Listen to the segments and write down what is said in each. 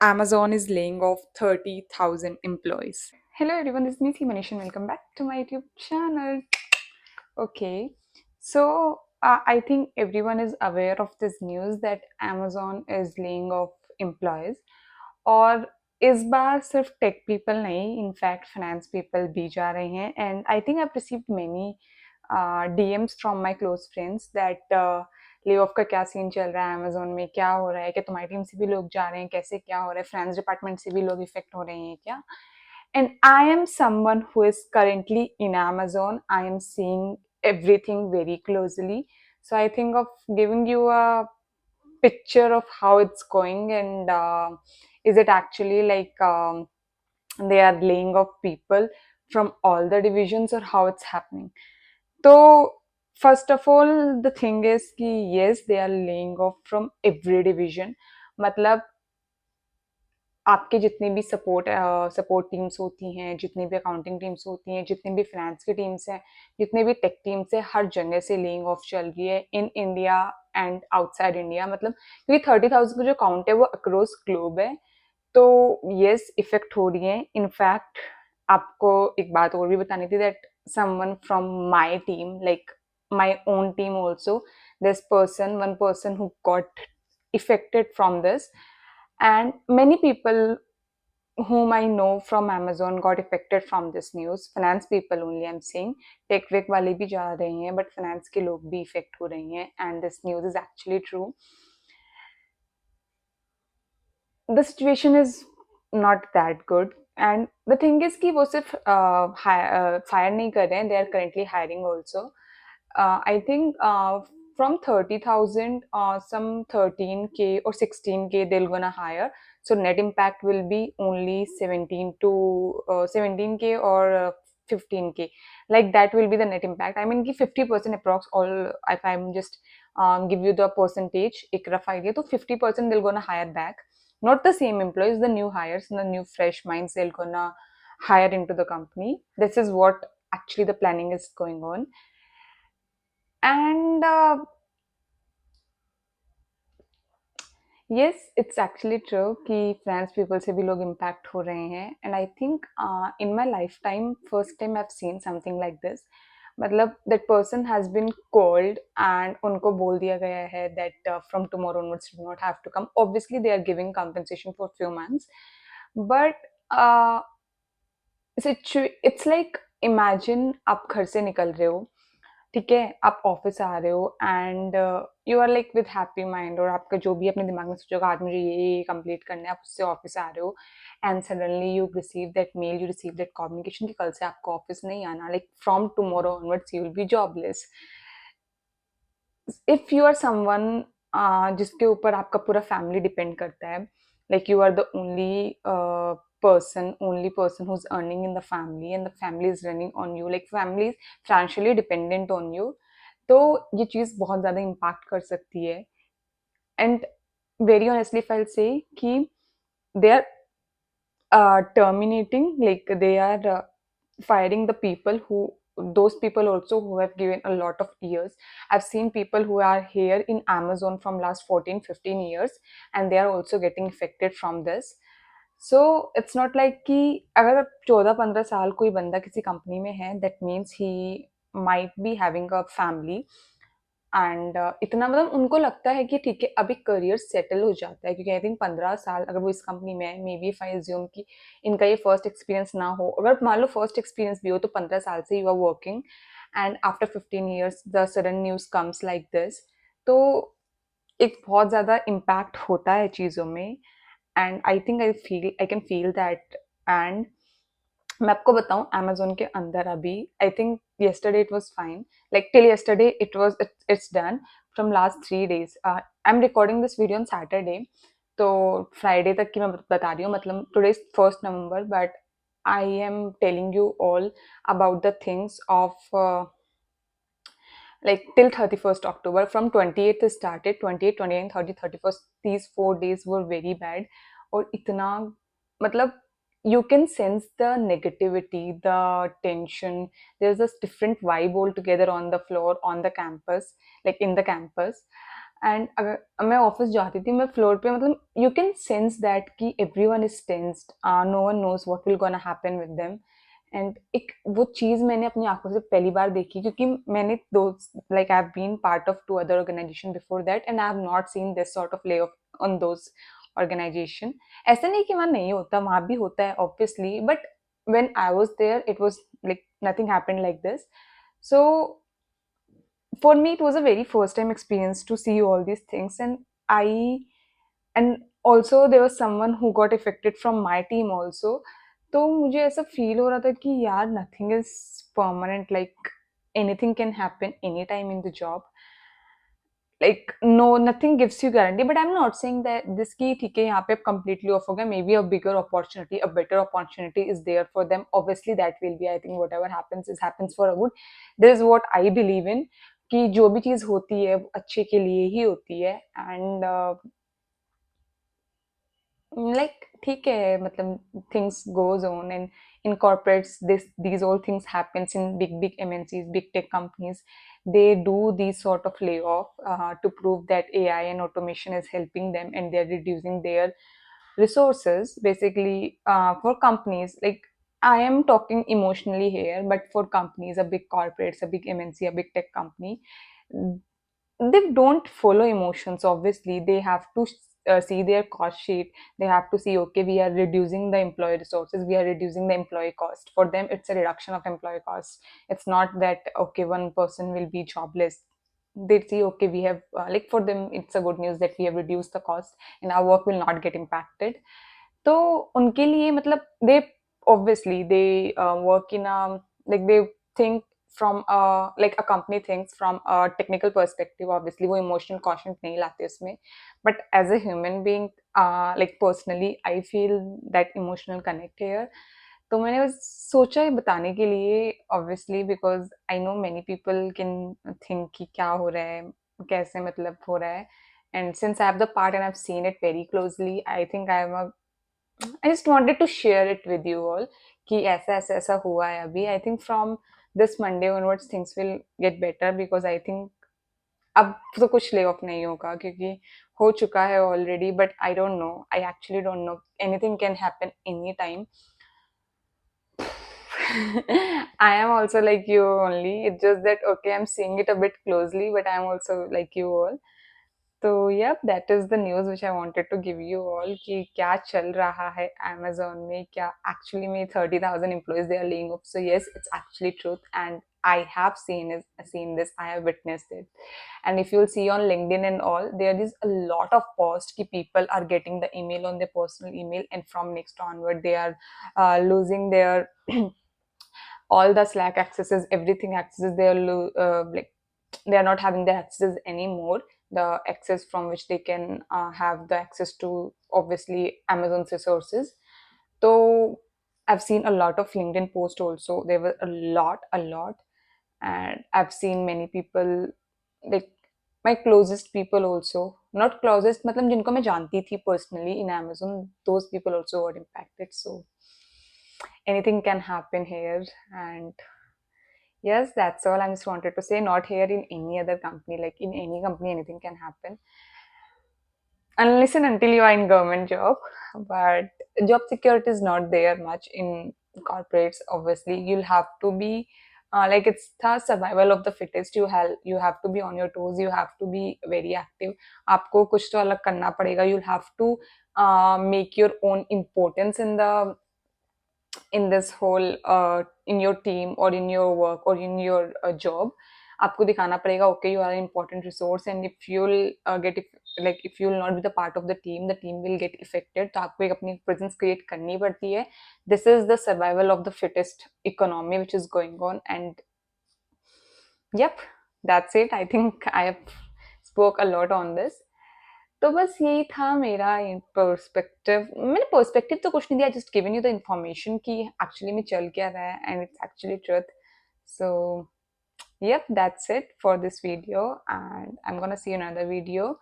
Amazon is laying off 30,000 employees. Hello everyone, this is Niti Manish and welcome back to my YouTube channel. Okay, so I think everyone is aware of this news that Amazon is laying off employees. और इस बार सिर्फ take people नहीं, in fact finance people भी जा रहे हैं. And I think I received many DMs from my close friends that lay off का क्या सीन चल रहा है, अमेजोन में क्या हो रहा है, क्या तुम्हारी टीम से भी लोग जा रहे हैं, कैसे क्या हो रहा है, फाइनेंस डिपार्टमेंट से भी लोग इफेक्ट हो रहे हैं क्या. And I am someone who is currently in Amazon. I am seeing everything very closely, so I think of giving you a picture of how it's going. And is it actually like they are laying off people from all the divisions, or how it's happening? So first of all, the thing is कि yes, they are laying off from every division. मतलब आपके जितनी भी support teams होती हैं, जितनी भी accounting teams होती हैं, जितनी भी फाइनेंस की टीम्स हैं, जितने भी टेक टीम्स हैं, हर जगह से लेइंग ऑफ चल रही है in India and outside India. मतलब क्योंकि 30,000 का जो काउंट है वो अक्रॉस ग्लोब है, तो यस इफेक्ट हो रही है. इनफैक्ट आपको एक बात और भी बतानी थी, that someone from my team, like my own team also, this person, one person who got affected from this, and many people whom I know from Amazon got affected from this news. Finance people only I'm saying. Tech वेक वाले भी जा रहे हैं, but finance के लोग भी affect हो रहे हैं, and this news is actually true. The situation is not that good, and the thing is कि वो सिर्फ फायर नहीं कर रहे हैं, they are currently hiring also. I think from 30,000, some 13K or 16K they'll gonna hire. So net impact will be only 17K or 15K. Like that will be the net impact. I mean कि 50% approx all, if I'm just give you the percentage, एक rough idea, तो 50% they'll gonna hire back. Not the same employees, the new hires, the new fresh minds they'll gonna hire into the company. This is what actually the planning is going on. And yes, it's actually true कि France people से भी लोग impact हो रहे हैं. And I think in my lifetime first time I have seen something like this. मतलब that person has been called and उनको बोल दिया गया है that from tomorrow onwards do not have to come. Obviously they are giving compensation for few months, but it's like imagine आप घर से निकल रहे हो, ठीक है, आप ऑफिस आ रहे हो, and you are like with happy mind, और आपका जो भी अपने दिमाग में सोचोगा आज मुझे ये कंप्लीट करना है, आप उससे ऑफिस आ रहे हो, and suddenly you receive that mail, you receive that communication कि कल से आपको ऑफिस नहीं आना, like from tomorrow onwards you will be jobless. If you are someone जिसके ऊपर आपका पूरा फैमिली डिपेंड करता है, like you are the only person who's earning in the family, and the family is running on you, like family is financially dependent on you, तो ये चीज़ बहुत ज़्यादा इम्पैक्ट कर सकती है. And very honestly if I say that they are terminating, like they are firing the people who, those people also who have given a lot of years. I've seen people who are here in Amazon from last 14-15 years, and they are also getting affected from this. So it's not like कि अगर 14-15 साल कोई बंदा किसी company में है, that means he might be having a family. And इतना मतलब उनको लगता है कि ठीक है अभी करियर सेटल हो जाता है, क्योंकि आई थिंक 15 साल अगर वो इस कंपनी में है, may be if I assume कि इनका ये फर्स्ट एक्सपीरियंस ना हो, अगर मान लो फर्स्ट एक्सपीरियंस भी हो, तो 15 साल से you are working, and after 15 years the sudden news comes like this. तो एक बहुत ज़्यादा इम्पैक्ट होता है चीज़ों में, and I think I can feel that. And मैं आपको बताऊं, अमेजोन के अंदर अभी I think yesterday it was fine, like till yesterday it's done. From last 3 days, I'm recording this video on Saturday, तो फ्राइडे तक की मैं बता रही हूँ. मतलब today is 1st November, but I am telling you all about the things of like till 31st October. From 28th it started, 28, 29, 30, 31st, these 4 days were very bad. और इतना मतलब you can sense the negativity, the tension. There's a different vibe altogether on the floor, on the campus, like in the campus. And अगर मैं office जाती थी, मैं floor पे, मतलब यू कैन सेंस दैट कि everyone is tensed, no one knows what will gonna happen with them. And एक वो चीज मैंने अपनी आंखों से पहली बार देखी, क्योंकि मैंने दो, like I have been part of two other organization before that, and I have not seen this sort of lay off on those organization. ऐसा नहीं कि वहाँ नहीं होता, वहाँ भी होता है obviously, but when I was there, it was like nothing happened like this. So for me, it was a very first time experience to see all these things, I and also there was someone who got affected from my team also. तो मुझे ऐसा feel हो रहा था कि यार nothing is permanent, like anything can happen anytime in the job. Like no, nothing gives you guarantee, but I'm not saying that this ki theek hai yahan pe completely off ho gaya, maybe a bigger opportunity, a better opportunity is there for them. Obviously that will be, I think whatever happens is happens for a good. This is what I believe in, कि जो भी चीज होती है वो अच्छे के लिए ही होती है। एंड like ठीक है, मतलब things goes on, and in corporates these all things happens in big MNCs, big tech companies. They do these sort of layoff to prove that AI and automation is helping them, and they're reducing their resources basically, for companies. Like I am talking emotionally here, but for companies, a big corporates, a big MNC, a big tech company, they don't follow emotions. Obviously they have to see their cost sheet. They have to see, okay, we are reducing the employee resources, we are reducing the employee cost. For them it's a reduction of employee cost. It's not that okay, one person will be jobless. They see, okay, we have like for them it's a good news that we have reduced the cost and our work will not get impacted. तो उनके लिए मतलब they obviously they work in a, like they think from a, like a company thinks from a technical perspective. Obviously वो emotional quotient नहीं लाते उसमें, but as a human being, like personally I feel that emotional connect here. तो मैंने बस सोचा है बताने के लिए, obviously because I know many people can think कि क्या हो रहा है, कैसे मतलब हो रहा है, and since I have the part and I've seen it very closely, I think I just wanted to share it with you all कि ऐसा ऐसा ऐसा हुआ है अभी. I think from this Monday onwards things will get better, because I think अब तो कुछ ले ऑफ नहीं होगा, क्योंकि हो चुका है already. But I don't know, I actually don't know, anything can happen any time. I am also like you only. It's just that okay, I'm seeing it a bit closely, but I'm also like you all. तो yep, that is the news which I wanted to give you all कि क्या चल रहा है Amazon में, क्या actually में 30,000 employees they are laying off. So yes, it's actually truth, and I have seen this, I have witnessed it. And if you'll see on LinkedIn and all, there is a lot of posts कि people are getting the email on their personal email, and from next onward they are losing their all the Slack accesses, everything accesses. They are like they are not having the access anymore, the access from which they can have the access to obviously Amazon's resources. So I've seen a lot of LinkedIn posts also. There were a lot, and I've seen many people, like my closest people also, not closest मतलब जिनको मैं जानती थी personally in Amazon, those people also got impacted. So anything can happen here. And yes, that's all I just wanted to say. Not here, in any other company, like in any company anything can happen unless and until you are in government job. But job security is not there much in corporates. Obviously you'll have to be like it's the survival of the fittest. You have to be on your toes, you have to be very active. आपको कुछ तो अलग करना पड़ेगा. You'll have to make your own importance in this whole in your team or in your work or in your job. आपको दिखाना पड़ेगा, okay, you are an important resource, and if you'll like if you'll not be the part of the team will get affected. तो आपको एक अपनी presence create करनी पड़ती है. This is the survival of the fittest economy which is going on. And yep, that's it. I think I have spoke a lot on this. तो बस यही था मेरा पर्सपेक्टिव. मैंने पर्सपेक्टिव तो कुछ नहीं दिया, just given you the information कि एक्चुअली में चल क्या रहा है, and it's actually truth. So yep, that's it for this video, and I'm gonna see you in another video.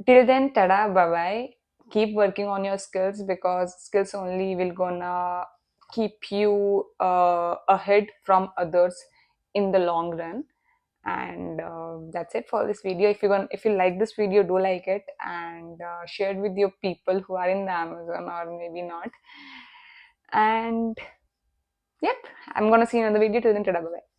Till then, tada, bye bye. Keep working on your skills, because skills only will gonna keep you ahead from others in the long run. And that's it for this video. If you like this video, do like it and share it with your people who are in the Amazon or maybe not. And yep, I'm gonna see you in another video. Till then, bye bye.